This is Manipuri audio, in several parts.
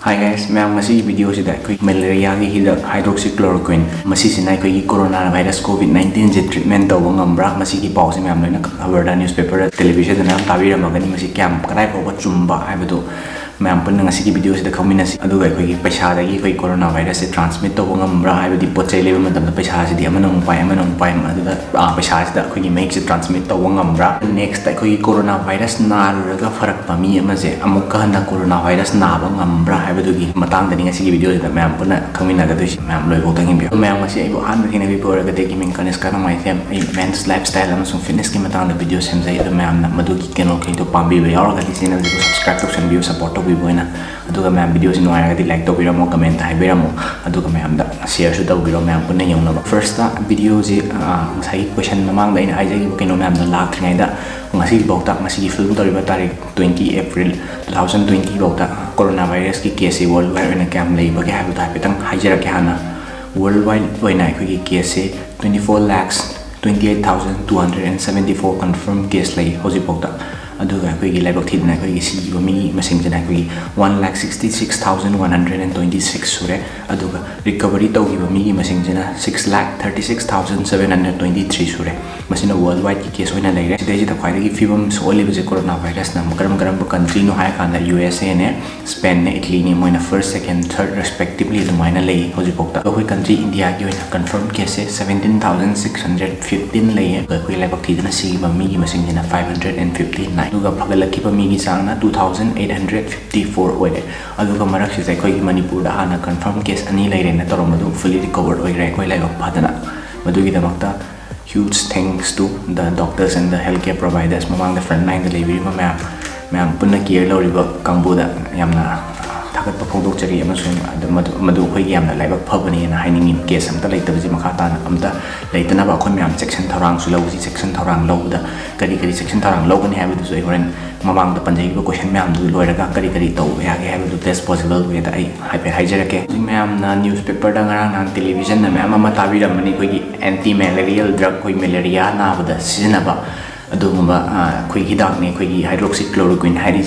Hi guys, मैं masi video से देखो malaria की हिदाक hydroxychloroquine मसी से ना कोई कोरोना वायरस COVID-19 जे treatment तो वो ngambra मसी की पाव से मैं हमने ना cover दा newspaper television ना ताबीर मगनी मसी क्या कराई पाव चुम्बा है बतो मैं हम पन्ना ngasi की video से देखो मिना सी अदुगा कोई पैसा दागी कोई कोरोना वायरस से transmit तो वो ngambra है बती पोचे लेवे मतलब पैसा से दिया मनों पाए अदुगा पैसा से दा कोई make से transmit तो वो ngambra next ता कोई कोरोना वायरस ना लगा फरक पामी मजे अमुका ना कोरोना वायरस ना बंग ngambra हाइबदुगी मतंग दनिंग सिगी वीडियो से मैं पुना खमिना गदुसी मैं लोय बोतंग बियो मैं मसे आइबो हान बथिना बि पोरगा देगी मिन कनेस करा माइ थेम ए मेंस लाइफस्टाइल अमसुंग फिटनेस की मतंग वीडियो सेमजाइ द मैं मदुगी चैनल के तो पाम्बी बे यार गदि चैनल को सब्सक्राइब तो सन बियो सपोर्ट तो बिबोइना अदुगा मैं वीडियो से नोया गदि लाइक तो बिरमो कमेंट हाइबेरमो अदुगा मैं हमदा शेयर सु तो बिरो मैं पुना यौना फर्स्ट ता वीडियो जे सही क्वेश्चन ममांग दा इन हाइजेगी केनो मैं हमदा लाथ्रिङैदा ngasi bauta ngasi ki film toriba tarik 20 April 2020 bauta corona virus ki case worldwide na kam leiba ke habu thai petang haijara ke hana worldwide oina ki case 24,28,274 confirmed case lai hoji bauta aduga ki laibak thidna ki si mi masing jana ki 1,66,126 sure aduga recovery to gi mi masing jana 6,36,723 sure masina worldwide ki case hoina leire sidai jita khwai gi fibam soile be corona virus nam karam country no hai kana USA ne Spain ne Italy ne moina first second third respectively the minor lay hoji bokta koi country India gi hoina confirmed case 17,615 lay koi laibak thidna si mi masing jana 559 aduga phagalaki pa mi gi changna 2,854 hoile aduga marak se koi gi Manipur da hana confirmed case ani leire na toromadu fully recovered oire koi laibak phadana madugi damakta huge thanks to the doctors and the healthcare providers among the front line delivery ma'am punna care loriba kangbuda yamna thagat pa phongdok chari amasung madu khoi yamna laibak phabani na haining case amta leitabi makha ta amta leitana ba khoi ma'am section thorang su lawji section thorang lawda kari section thorang lawgani habu du horen mamang da panjai ba question ma'am du loiraga kari taw ya ge habu du best possible way da ai hyper hijack ma'am na newspaper da ngarang na television na ma'am ama tabira mani khoi anti malarial drug khoi malaria na bada sizinaba aduma khoi hidak ne khoi hydroxychloroquine hairi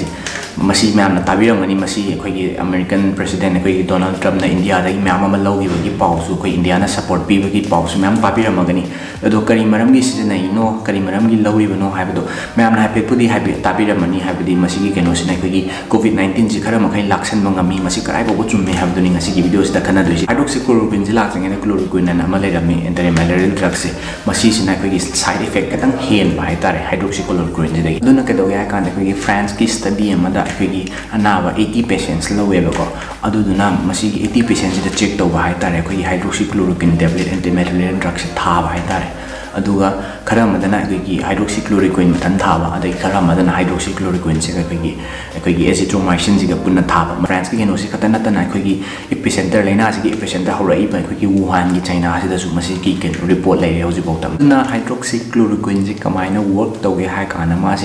masi ma'am na tabira mani masi khoi American president khoi Donald Trump na India da ma'am ama lawgi bagi pawsu khoi India na support pi bagi pawsu ma'am tabira magani ado kari maram gi sizina ino kari maram gi lawi bano haibado ma'am na happy pudi happy tabira mani habidi masi gi keno sina khoi COVID-19 ji khara makai laksan mangami masi karai bo chumme habdo ni ngasi gi video sta kana doisi hydroxychloroquine ji laksan ene chloroquine na amale rami anti malarial drug se masi sina khoi side effect katang hen bai tare hydroxychloroquine ji dai duna ke do ya kan khoi France ki study amada khoi anaba 80 patients lawe bako aduduna masi 80 patients ji check to bai tare khoi hydroxychloroquine tablet anti malarial drug se tha bai tare aduga khara madana ki hydroxychloroquine tan thaba adai khara madana hydroxychloroquine se ki azithromycin ji ga punna thaba France ki no se khatana tana ki epicenter leina ji ki epicenter horai ba ki Wuhan ki China se da su masi ki report lai hoji bautam na hydroxychloroquine ji kamaina work to ge hai kana ma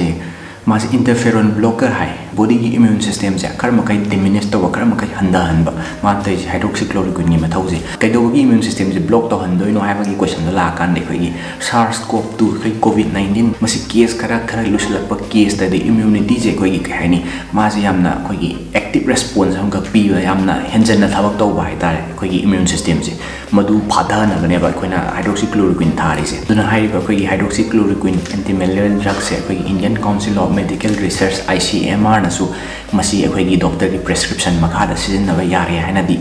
se interferon blocker hai body ki immune system se karma kai diminish to karma kai handa hanba ma tai hydroxychloroquine ni mathau ji kai do gi immune system je block to handoi no hai ba gi question la kan de khoi SARS-CoV-2 kai COVID-19 masi case khara lusulak pa case ta de immunity je khoi gi kai ni ma ji yamna khoi gi active response hang ka pi ba yamna henjan na thabak to ba hai ta khoi gi immune system je madu phada na ne ba khoi na hydroxychloroquine thari se duna hai ba khoi hydroxychloroquine anti malarial drug se khoi Indian Council of Medical Research ICMR na su masi akhoi doctor ki prescription makha da sizinna ba yare haina di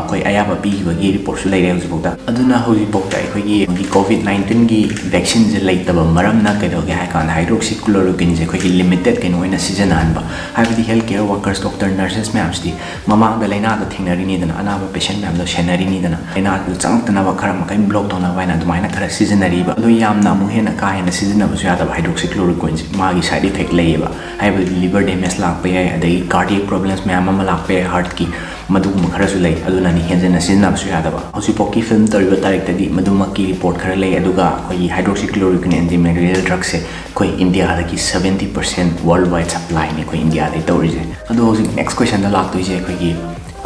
koi ayaba pi bagi report su leire hoji bokta aduna hoji bokta akhoi gi COVID-19 gi vaccine je leitaba maram na ke do ge ha kan hydroxychloroquine je khoi limited ke noina sizana hanba habidi healthcare workers doctor nurses ma'am sti mama da leina da thingnari ni dana anaba patient ma'am da shenari ni dana leina du changtana ba khara makai block to na waina dumaina khara sizinari ba do yamna mu hena ka hena sizina ba su yada hydroxychloroquine ma gi side effect leiba habidi liver damage lak pa ya adai cardiac problems ma'am ma lak pa heart ki madu khara su lei aduna ni henjana sizna ba su yada ba hosi poki film toriba tarik tadi madu ki report khara lei aduga khoi hydroxychloroquine anti malarial drug se khoi India da ki 70% worldwide supply ni khoi India da tori je adu hosi next question da lak to je khoi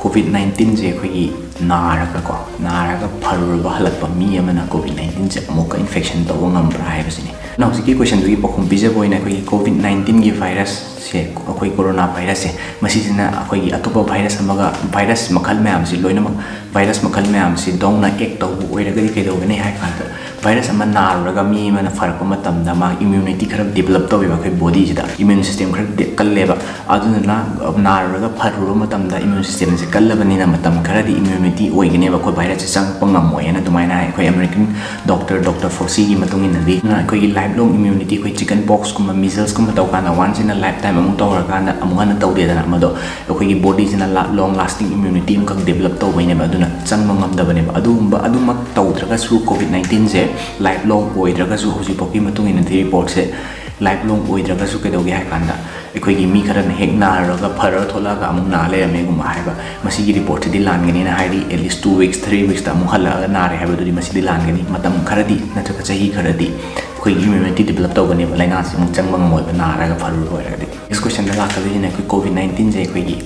COVID-19 je khoi naraga pharurba halakpa mi amana COVID-19 je amoka infection to ngambra hai basini ꯍꯧꯖꯤꯛꯀꯤ ꯀ꯭ꯋꯦꯁꯟꯗꯨꯒꯤ ꯄꯥꯎꯈꯨꯝ ꯄꯤꯖꯕ ꯑꯣꯏꯅ ꯑꯩꯈꯣꯏꯒꯤ COVID-19ꯒꯤ ꯚꯥꯏꯔꯁꯁꯦ ꯑꯩꯈꯣꯏ ꯀꯣꯔꯣꯅꯥ ꯚꯥꯏꯔꯁꯁꯦ ꯃꯁꯤꯁꯤꯅ ꯑꯩꯈꯣꯏꯒꯤ ꯑꯇꯣꯞꯄ ꯚꯥꯏꯔꯁ ꯑꯃꯒ ꯚꯥꯏꯔꯁ ꯃꯈꯜ ꯃꯌꯥꯝꯁꯤ ꯂꯣꯏꯅꯃꯛ ꯚꯥꯏꯔꯁ ꯃꯈꯜ ꯃꯌꯥꯝꯁꯤ ꯗꯧꯅ ꯑꯦꯛ ꯇꯧꯕ ꯑꯣꯏꯔꯒꯗꯤ ꯀꯩꯗꯧꯒꯅꯤ ꯍꯥꯏ ꯀꯥꯟꯗ ꯚꯥꯏꯔꯁ ꯑꯃ ꯅꯥꯔꯨꯔꯒ ꯃꯤ ꯑꯃꯅ ꯐꯔꯛꯄ ꯃꯇꯝꯗ ꯃꯥꯒꯤ ꯏꯝꯌꯨꯅꯤꯇꯤ ꯈꯔ ꯗꯤꯚꯦꯂꯞ ꯇꯧꯋꯦꯕ ꯑꯩꯈꯣꯏ ꯕꯣꯗꯤꯁꯤꯗ ꯏꯝꯌꯨꯟ ꯁꯤꯁꯇꯦꯝ ꯈꯔ ꯀꯜꯂꯦꯕ ꯑꯗꯨꯗꯨꯅ ꯅꯥꯔꯨꯔꯒ ꯐꯔꯨꯕ ꯃꯇꯝꯗ ꯏꯝꯌꯨꯟ ꯁꯤꯁꯇꯦꯝꯁꯦ ꯀꯜꯂꯕꯅꯤꯅ ꯃꯇꯝ ꯈꯔꯗꯤ ꯏꯝꯌꯨꯅꯤꯇꯤ ꯑꯣꯏꯒꯅꯦꯕ ꯑꯩꯈꯣꯏ ꯚꯥꯏꯔꯁꯁꯦ ꯆꯪꯉꯛꯄ ꯉꯝꯃꯣꯏꯅ ꯑꯗꯨꯃꯥꯏꯅ ꯍꯥꯏ ꯑꯩꯈꯣꯏ ꯑꯃꯦꯔꯤꯀꯟ ꯗꯣꯛꯇꯔ ꯐꯣꯁꯤꯒꯤ ꯃꯇꯨꯡ ꯏꯟꯅꯗꯤ ꯑꯩꯈꯣꯏꯒꯤ ꯂꯥꯏꯐ ꯂꯣꯡ ꯏꯝꯌꯨꯅꯤꯇꯤ ꯑꯩꯈꯣꯏ ꯆꯤꯀꯟ ꯄꯣꯛꯁꯀꯨꯝꯕ ꯃꯤꯖꯜꯁꯀꯨꯝꯕ ꯇꯧꯀꯥꯟꯗ ꯋꯥꯟꯁ ꯏꯟ ꯑ ꯂꯥꯏꯐ ꯇꯥꯏꯝ ꯑꯃꯨꯛ ꯇꯧꯔꯀꯥꯟꯗ ꯑꯃꯨꯛ ꯍꯟꯅ ꯇꯧꯗꯦꯗꯅ ꯃꯗꯣ ꯑꯩꯈꯣꯏꯒꯤ ꯕꯣꯗꯤꯁꯤꯅ ꯂꯣꯡ ꯂꯥꯁꯇꯤꯡ ꯏꯝꯌꯨꯅꯤꯇꯤ ꯑꯃꯈꯛ ꯗꯦꯚꯦꯂꯞ ꯇꯧꯕꯩꯅꯦꯕ ꯑꯗꯨꯅ ꯆꯪꯕ ꯉꯝꯗꯕꯅꯦꯕ ꯑꯗꯨꯃꯛ ꯇꯧꯗ꯭ꯔꯒꯁꯨ COVID-19ꯁꯦ ꯂꯥꯏꯐ ꯂꯣꯡ ꯑꯣꯏꯗ꯭ꯔꯒꯁꯨ ꯍꯧꯖꯤꯛꯐꯥꯎꯒꯤ ꯃꯇꯨꯡ ꯏꯟꯅꯗꯤ ꯔꯤꯄꯣꯔꯠꯁꯦ ꯂꯥꯏꯐ ꯂꯣꯡ ꯑꯣꯏꯗ꯭ꯔꯒꯁꯨ ꯀꯩꯗꯧꯒꯦ ꯍꯥꯏ ꯀꯥꯟꯗ ꯑꯩꯈꯣꯏꯒꯤ ꯃꯤ ꯈꯔꯅ ꯍꯦꯛ ꯅꯥꯔꯒ ꯐꯔꯒ ꯊꯣꯛꯂꯛꯑꯒ ꯑꯃꯨꯛ ꯅꯥ ꯂꯩꯔꯝꯃꯦꯒꯨꯝꯕ ꯍꯥꯏꯕ ꯃꯁꯤꯒꯤ ꯔꯤꯄꯣꯔꯠꯁꯤꯗꯤ ꯂꯥꯟꯒꯅꯤꯅ ꯍꯥꯏꯗꯤ ꯑꯦꯠꯂꯤꯁ 2 weeks 3 weeksꯇ ꯑꯃꯨꯛ ꯍꯜꯂꯛꯑꯒ ꯅꯥꯔꯦ ꯍꯥꯏꯕꯗꯨꯗꯤ ꯃꯁꯤꯗꯤ ꯂꯥꯟꯒꯅꯤ ꯃꯇꯝ ꯈꯔꯗꯤ ꯅꯠꯇ꯭ꯔꯒ ꯆꯍꯤ ꯈꯔꯗꯤ ꯑꯩꯈꯣꯏꯒꯤ ꯏꯝꯌꯨꯅꯤꯇꯤ ꯗꯤꯚꯦꯂꯞ ꯇꯧꯒꯅꯦꯕ ꯂꯥꯏꯅꯥꯁꯤ ꯑꯃꯨꯛ ꯆꯪꯕ ꯉꯝꯃꯣꯏꯕ ꯅꯥꯔꯒ ꯐꯔꯨꯕ ꯑꯣꯏꯔꯒꯗꯤ ꯅꯦꯛꯁ ꯀ꯭ꯋꯦꯁꯟꯗ ꯂꯥꯛꯀꯗꯣꯏꯁꯤꯅ ꯑꯩꯈꯣꯏ COVID-19ꯁꯦ ꯑꯩꯈꯣꯏꯒꯤ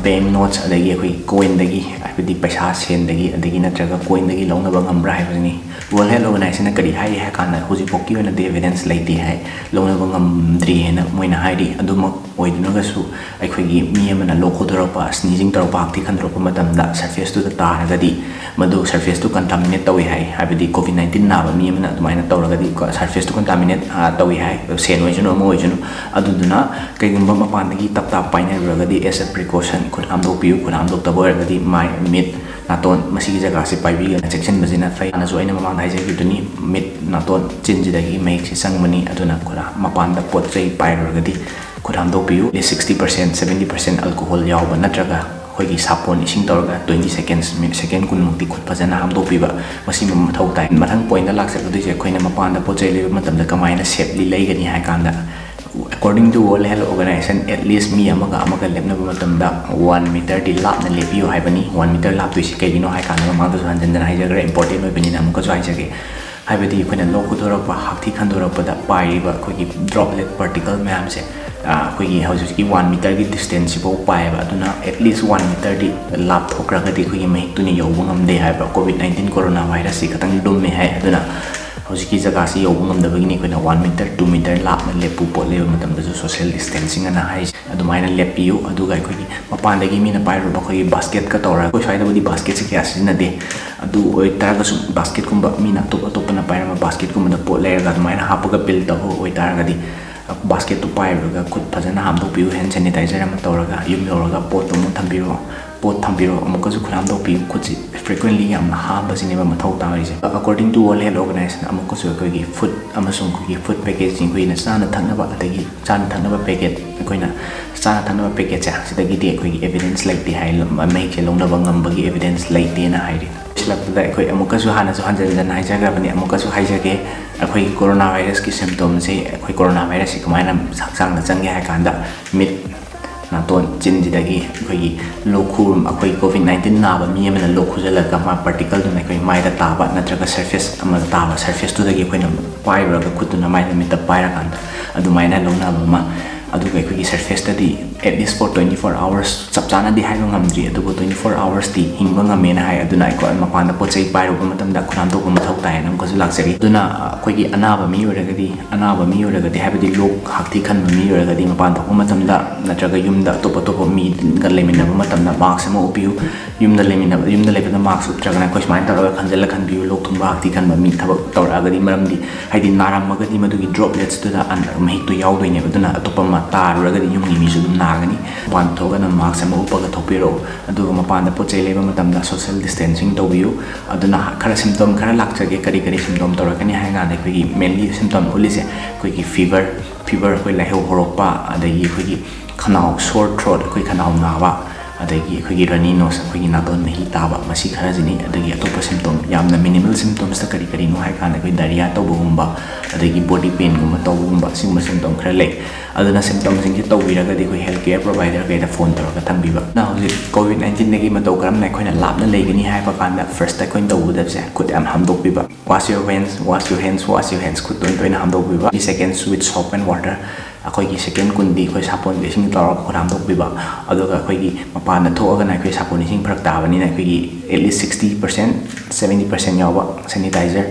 ꯕꯦꯡꯛ ꯅꯣꯠꯁ ꯑꯗꯒꯤ ꯑꯩꯈꯣꯏ ꯀꯣꯏꯟꯗꯒꯤ ꯍꯥꯏꯕꯗꯤ ꯄꯩꯁꯥ ꯁꯦꯟꯗꯒꯤ ꯑꯗꯒꯤ ꯅꯠꯇ꯭ꯔꯒ ꯀꯣꯏꯟꯗꯒꯤ ꯂꯧꯅꯕ ꯉꯝꯕ꯭ꯔꯥ ꯍꯥꯏꯕꯁꯤꯅꯤ ꯋꯥꯔꯜ ꯍꯦꯜꯊ ꯑꯣꯔꯒꯅꯥꯏꯖꯦꯁꯟꯅ ꯀꯔꯤ ꯍꯥꯏꯔꯤ ꯍꯥꯏ ꯀꯥꯟꯗ ꯍꯧꯖꯤꯛꯐꯥꯎꯒꯤ ꯑꯣꯏꯅꯗꯤ ꯑꯦꯚꯤꯗꯦꯟꯁ ꯂꯩꯇꯦ ꯍꯥꯏ ꯂꯧꯅꯕ ꯉꯝꯗ꯭ꯔꯤ ꯍꯥꯏꯅ ꯃꯣꯏꯅ ꯍꯥꯏꯔꯤ ꯑꯗꯨꯃꯛ ꯑꯣꯏꯗꯨꯅꯒꯁꯨ ꯑꯩꯈꯣꯏꯒꯤ ꯃꯤ ꯑꯃꯅ ꯂꯣꯛ ꯈꯨꯗꯣꯔꯛꯄ ꯁ꯭ꯅꯤꯖꯤꯡ ꯇꯧꯔꯛꯄ ꯍꯥꯛꯊꯤ ꯈꯟꯗꯣꯔꯛꯄ ꯃꯇꯝꯗ ꯁꯔꯐꯦꯁꯇꯨꯗ ꯇꯥꯔꯒꯗꯤ ꯃꯗꯨ ꯁꯔꯐꯦꯁꯇꯨ ꯀꯟꯇꯥꯃꯤꯅꯦꯠ ꯇꯧꯏ ꯍꯥꯏ ꯍꯥꯏꯕꯗꯤ COVID-19 ꯅꯥꯕ ꯃꯤ ꯑꯃꯅ ꯑꯗꯨꯃꯥꯏꯅ ꯇꯧꯔꯒꯗꯤ ꯁꯔꯐꯦꯁꯇꯨ ꯀꯟꯇꯥꯃꯤꯅꯦꯠ ꯇꯧꯏ ꯍꯥꯏ ꯁꯦꯟ ꯑꯣꯏꯁꯅꯨ ꯑꯃ ꯑꯣꯏꯁꯅꯨ ꯑꯗꯨꯗꯨꯅ ꯀꯩꯒꯨꯝꯕ ꯃꯄꯥꯟꯗꯒꯤ ꯇꯞ ꯄꯥꯏꯅꯔꯨꯔꯒꯗꯤ ꯑꯦꯁ ꯑ ꯄ꯭ꯔꯤꯀꯣꯁꯟ ꯈꯨꯠ ꯍꯥꯝꯗꯣꯛꯄꯤꯌꯨ ꯈꯨꯠ ꯍꯥꯝꯗꯣꯛꯇꯕ ꯑꯣꯏꯔꯒꯗꯤ ꯃꯥꯏ ꯃꯤꯠ ꯅꯥꯇꯣꯟ ꯃꯁꯤꯒꯤ ꯖꯒꯥꯁꯤ ꯄꯥꯏꯕꯤꯒꯅ ꯆꯦꯛꯁꯤꯟꯕꯁꯤꯅ ꯐꯩ ꯍꯥꯟꯅꯁꯨ ꯑꯩꯅ ꯃꯃꯥꯡꯗ ꯍꯥꯏꯖꯈꯤꯕꯗꯨꯅꯤ ꯃꯤꯠ ꯅꯥꯇꯣꯟ ꯆꯤꯟꯁꯤꯗꯒꯤ ꯃꯍꯤꯛꯁꯤ ꯆꯪꯕꯅꯤ ꯑꯗꯨꯅ ꯃꯄꯥꯟꯗ ꯄꯣꯠ ꯆꯩ ꯄꯥꯏꯔꯨꯔꯒꯗꯤ ꯈꯨꯠ ꯍꯥꯝꯗꯣꯛꯄꯤꯌꯨ 60% 70% ꯑꯜꯀꯣꯍꯣꯜ ꯌꯥꯎꯕ ꯅꯠꯇ꯭ꯔꯒ ꯑꯩꯈꯣꯏꯒꯤ ꯁꯥꯄꯣꯟ ꯏꯁꯤꯡ ꯇꯧꯔꯒ 20 ꯁꯦꯀꯦꯟ ꯀꯨꯟꯃꯨꯛꯇꯤ ꯈꯨꯠ ꯐꯖꯅ ꯍꯥꯝꯗꯣꯛꯄꯤꯕ ꯃꯁꯤ ꯃꯊꯧ ꯇꯥꯏ ꯃꯊꯪ ꯄꯣꯏꯟꯗ ꯂꯥꯛꯆꯒꯗꯣꯏꯁꯦ ꯑꯩꯈꯣꯏꯅ ꯃꯄꯥꯟꯗ ꯄꯣꯠ ꯆꯩ ꯂꯩꯕ ꯃꯇꯝꯗ ꯀꯃꯥꯏꯅ ꯁꯦꯐꯂꯤ ꯂꯩꯒꯅꯤ ꯍꯥꯏ ꯀꯥꯟda according to World Health Organization at least mi amaga lepnaba matamda 1 meter di lapna lepiyo haibani 1 meter lap tuisi kaigino hai kana mamangda su hanjandana haijagre important oibani amuka su haijage haibadi akoina lok kudorapa hakthi khandorapa paiba akogi droplet particle mayam se akogi haujuki 1 meter gi distance bo paiba aduna at least 1 meter di lap thokragadi akogi mahik tuni yobu ngamde haiba COVID-19 coronavirus si katang dumme hai aduna hojiki jaga si yobu ngamdabagini koina 1 meter 2 meter lapna lepu pot leba matamda social distancing ana hai adumaina lepiyu aduga akogi mapandagi mina pairu bakoi basket ka tora koi saida budi basket se kya sina de adu oi taraga su basket kumba mina top na paira basket kumba pot lega adumaina hapaga build da oi taraga di basket to pairuga khut phajana hamdo piu hand sanitizer ama toraga yum yoraga pot to mun thambiro pot thambiro amuka su khunam do piu khutsi frequently yam hamba sineba mathau tarise according to World Health Organization amuka su kogi food amasung kogi food packaging koina sana thanaba adagi sana thanaba packet koina sana thanaba packet cha sidagi de kogi evidence like the high mai ke longna bangam bagi evidence like de na hairi silapda koi amuka su hana su hanjan na haija ga bani amuka su haija ge akoi coronavirus ki symptoms se akoi coronavirus ki maina saksang na change hai kanda mit naton chin jidagi akoi lokhum akoi COVID-19 naba mi amena lokhujala ka ma particle dun akoi mai da taba natraga surface ama taba surface tu dagi akoi na paira ga khutuna mai da mit paira kanda adu maina longna ma adu ga akoi surface ta di at least for 24 hours chapchana di hai ngamdri adu 24 hours di hingba ngamena hai aduna akoi mapan da pochai pairu ba matam da khunam to ma thau tai nam ko su laksari aduna akoi gi anaba mi oragadi habadi lok hakthi khan mi oragadi mapan thok matam da natraga yum da top mi ga lemina ba matam da mask ma upiu yum da lebina mask utraga na koi smain taraga khanjala khan biu lok thumba hakthi khan ba mi thabak tawragadi maram di haidi naram magadi madugi droplets tu da an mahik tu yaw doine aduna atopa ma taruragadi yum mi su dum nagani pan thoga na mask ma upaga thopiro aduga mapan da pochai leba matam da social distancing tobiu aduna khara symptom khara lakchage kari symptom torakani hai ga ne mainly symptom ulise koi ki fever koi la horokpa adagi koi ki khanau sore throat koi khanau nawa adagi koi ki runny nose koi ki naton mehi taba masi khara jini adagi atopa symptom yamna minimal symptoms ta kari no hai kana koi diarrhea tobugumba adagi body pain gumba tobugumba singma symptom khara lei aduna symptom sing ki tobiraga di koi healthcare provider ga da phone toroga thangbiba na hoji COVID-19 nagi matau karam na koi na labna leigani hai pa kanda first ta koi tobudab se kut am hamdok biba wash your hands kut toin hamdok biba seconds with soap and water akoi gi second kundi koi sapon de sing tor ko ram dok biba aduga akoi gi mapana thoga na koi sapon sing pharak ta bani na koi gi at least 60% 70% yawa sanitizer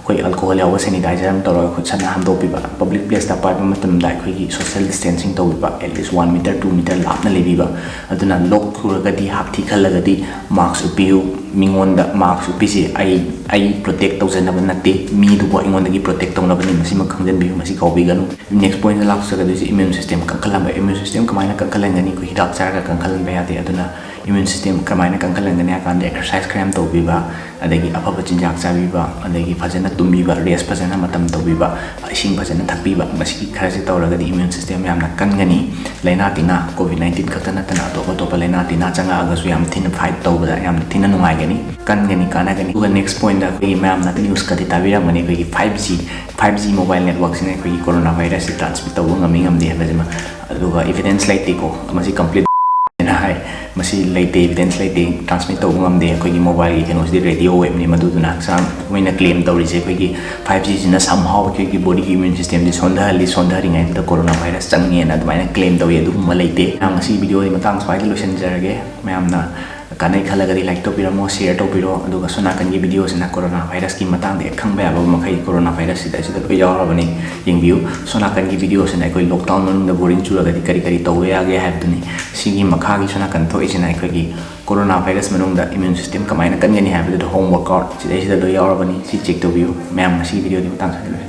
ꯑꯩꯈꯣꯏ ꯑꯜꯀꯣꯍꯣꯜ ꯌꯥꯎꯕ ꯁꯦꯅꯤꯇꯥꯏꯖꯔ ꯑꯃ ꯇꯧꯔꯒ ꯈꯨꯠ ꯁꯥꯟꯅ ꯍꯥꯝꯗꯣꯛꯄꯤꯕ ꯄꯕ꯭ꯂꯤꯛ ꯄ꯭ꯂꯦꯁꯇ ꯄꯥꯏꯕ ꯃꯇꯝꯗ ꯑꯩꯈꯣꯏꯒꯤ ꯁꯣꯁꯤꯌꯦꯜ ꯗꯤꯁꯇꯦꯟꯁꯤꯡ ꯇꯧꯕꯤꯕ ꯑꯦꯠꯂꯤꯁ 1 ꯃꯤꯇꯔ 2 ꯃꯤꯇꯔ ꯂꯥꯞꯅ ꯂꯩꯕꯤꯕ ꯑꯗꯨꯅ ꯂꯣꯛ ꯈꯨꯔꯒꯗꯤ ꯍꯥꯛꯊꯤ ꯈꯜꯂꯒꯗꯤ ꯃꯥꯛꯁ ꯎꯞꯄꯤꯌꯨ ꯃꯤꯉꯣꯟꯗ ꯃꯥꯛꯁ ꯎꯞꯄꯤꯁꯦ ꯑꯩ ꯄ꯭ꯔꯣꯇꯦꯛ ꯇꯧꯖꯅꯕ ꯅꯠꯇꯦ ꯃꯤꯗꯨꯕꯨ ꯑꯩꯉꯣꯟꯗꯒꯤ ꯄ꯭ꯔꯣꯇꯦꯛ ꯇꯧꯅꯕꯅꯤ ꯃꯁꯤꯃ ꯈꯪꯖꯟꯕꯤꯌꯨ ꯃꯁꯤ ꯀꯥꯎꯕꯤꯒꯅꯨ ꯅꯦꯛꯁ ꯄꯣꯏꯟꯇ ꯂꯥꯛꯆꯒꯗꯣꯏꯁꯦ ꯏꯝꯃ꯭ꯌꯨꯟ ꯁꯤꯁꯇꯦꯝ ꯀꯟꯈꯠꯍꯟꯕ ꯏꯝꯃ꯭ꯌꯨꯟ ꯁꯤꯁꯇꯦꯝ ꯀꯃꯥꯏꯅ ꯀꯟꯈꯠꯍꯟꯒꯅꯤ ꯑꯩꯈꯣꯏ ꯍꯤꯗꯥꯛ ꯆꯥꯔꯒ ꯀꯟꯈꯠꯍꯟꯕ ꯌꯥꯗꯦ ꯑꯗꯨꯅ ꯏꯝꯃ꯭ꯌꯨꯟ ꯁꯤꯁꯇꯦꯝ ꯀꯃꯥꯏꯅ ꯀꯟꯈꯠꯍꯟꯒꯅꯤ ꯍꯥꯏ ꯀꯥꯟꯗ ꯑꯦꯛꯁꯔꯁꯥꯏꯁ ꯈꯔ ꯌꯥꯝ ꯇꯧꯕꯤꯕ ꯑꯗꯒꯤ ꯑꯐꯕ ꯆꯤꯟꯖꯥꯛ ꯆꯥꯕꯤꯕ ꯑꯗꯒꯤ ꯐꯖꯅ ꯇꯨꯝꯕꯤꯕ ꯔꯦꯁ ꯐꯖꯅ ꯃꯇꯝ ꯇꯧꯕꯤꯕ ꯏꯁꯤꯡ ꯐꯖꯅ ꯊꯛꯄꯤꯕ ꯃꯁꯤꯒꯤ ꯈꯔꯁꯤ ꯇꯧꯔꯒꯗꯤ ꯏꯝꯃ꯭ꯌꯨꯟ ꯁꯤꯁꯇꯦꯝ ꯌꯥꯝꯅ ꯀꯟꯒꯅꯤ ꯂꯩꯅꯥ ꯇꯤꯟꯅꯥ COVID-19 ꯈꯛꯇ ꯅꯠꯇꯅ ꯑꯇꯣꯞꯄ ꯂꯩꯅꯥ ꯇꯤꯟꯅꯥ ꯆꯪꯉꯛꯑꯒꯁꯨ ꯌꯥꯝ ꯊꯤꯅ ꯐꯥꯏꯠ ꯇꯧꯕꯗ ꯌꯥꯝꯅ ꯊꯤꯅ ꯅꯨꯡꯉꯥꯏꯒꯅꯤ ꯀꯟꯒꯅꯤ ꯀꯥꯟꯅꯒꯅꯤ ꯑꯗꯨꯒ ꯅꯦꯛꯁ ꯄꯣꯏꯟꯇ ꯑꯩꯈꯣꯏꯒꯤ ꯃꯌꯥꯝꯅ ꯅ꯭ꯌꯨꯁꯀꯗꯤ ꯇꯥꯕꯤꯔꯝꯒꯅꯤ ꯑꯩꯈꯣꯏꯒꯤ 5G ꯃꯣꯕꯥꯏꯜ ꯅꯦꯠꯋꯥꯔꯛꯁꯤꯅ ꯑꯩꯈꯣꯏꯒꯤ ꯀꯣꯔꯣꯅꯥ ꯚꯥꯏꯔꯁꯁꯤ ꯇ꯭ꯔꯥꯟꯁꯃꯤꯠ ꯇꯧꯕ ꯉꯝꯗꯦ ꯍꯥꯏꯕꯁꯤꯃ ꯑꯗꯨꯒ ꯏꯚꯤꯗꯦꯟꯁ ꯂꯩꯇꯦꯀꯣ ꯃꯁꯤ ꯀꯝꯄ꯭ꯂꯤꯠ ꯍꯥꯏ ꯃꯁꯤ ꯂꯩꯇꯦ ꯏꯚꯤꯗꯦꯟꯁ ꯂꯩꯇꯦ ꯇ꯭ꯔꯥꯟꯁꯃꯤꯠ ꯇꯧꯕ ꯉꯝꯗꯦ ꯑꯩꯈꯣꯏꯒꯤ ꯃꯣꯕꯥꯏꯜꯒꯤ ꯀꯩꯅꯣꯁꯤꯗꯤ ꯔꯦꯗꯤꯑꯣ ꯋꯦꯕꯅꯤ ꯃꯗꯨꯗꯨꯅ ꯍꯛꯆꯥꯡ ꯃꯣꯏꯅ ꯀ꯭ꯂꯦꯝ ꯇꯧꯔꯤꯁꯦ ꯑꯩꯈꯣꯏꯒꯤ 5Gꯁꯤꯅ somehow ꯑꯩꯈꯣꯏꯒꯤ ꯕꯣꯗꯤꯒꯤ ꯏꯝꯃ꯭ꯌꯨꯟ ꯁꯤꯁꯇꯦꯝꯁꯤ ꯁꯣꯟꯊꯔꯤꯉꯩꯗꯨꯗ ꯀꯣꯔꯣꯅꯥ ꯚꯥꯏꯔꯁ ꯆꯪꯉꯦꯅ ꯑꯗꯨꯃꯥꯏꯅ ꯀ꯭ꯂꯦꯝ ꯇꯧꯏ ꯑꯗꯨꯒꯨꯝꯕ ꯂꯩꯇꯦ ꯉꯁꯤ ꯚꯤꯗꯤꯑꯣꯒꯤ ꯃꯇꯥꯡ ꯁ꯭ꯋꯥꯏꯗ ꯂꯣꯏꯁꯤꯟꯖꯔꯒꯦ ꯃꯌꯥꯝꯅ ꯀꯥꯟꯅꯩ ꯈꯜꯂꯒꯗꯤ ꯂꯥꯏꯛ ꯇꯧꯕꯤꯔꯝꯃꯣ ꯁꯤꯌꯔ ꯇꯧꯕꯤꯔꯣ ꯑꯗꯨꯒ ꯁꯣꯅꯥꯀꯟꯒꯤ ꯚꯤꯗꯤꯑꯣꯁꯤꯅ ꯀꯣꯔꯣꯅꯥ ꯚꯥꯏꯔꯁꯀꯤ ꯃꯇꯥꯡꯗ ꯍꯦꯛ ꯈꯪꯕ ꯌꯥꯕ ꯃꯈꯩ ꯀꯣꯔꯣꯅꯥ ꯚꯥꯏꯔꯁꯁꯤꯗ ꯑꯁꯤꯗ ꯂꯣꯏ ꯌꯥꯎꯔꯕꯅꯤ ꯌꯦꯡꯕꯤꯌꯨ ꯁꯣꯅꯥꯀꯟꯒꯤ ꯚꯤꯗꯤꯑꯣꯁꯤꯅ ꯑꯩꯈꯣꯏ ꯂꯣꯛꯗꯥꯎꯟ ꯃꯅꯨꯡꯗ ꯕꯣꯔꯤꯡ ꯆꯨꯔꯒꯗꯤ ꯀꯔꯤ ꯇꯧꯕ ꯌꯥꯒꯦ ꯍꯥꯏꯕꯗꯨꯅꯤ ꯁꯤꯒꯤ ꯃꯈꯥꯒꯤ ꯁꯣꯅꯥꯀꯟ ꯊꯣꯛꯏꯁꯤꯅ ꯑꯩꯈꯣꯏꯒꯤ ꯀꯣꯔꯣꯅꯥ ꯚꯥꯏꯔꯁ ꯃꯅꯨꯡꯗ ꯏꯝꯃ꯭ꯌꯨꯟ ꯁꯤꯁꯇꯦꯝ ꯀꯃꯥꯏꯅ ꯀꯟꯒꯅꯤ ꯍꯥꯏꯕꯗꯨꯗ ꯍꯣꯝ ꯋꯥꯔꯛꯑꯥꯎꯠ ꯁꯤꯗꯩꯁꯤꯗ ꯂꯣꯏ ꯌꯥꯎꯔꯕꯅꯤ ꯁꯤ ꯆꯦꯛ ꯇꯧꯕꯤꯌꯨ ꯃꯌꯥꯝ ꯉꯁꯤ ꯚꯤꯗꯤꯑꯣꯒꯤ ꯃꯇꯥꯡꯁꯤꯗ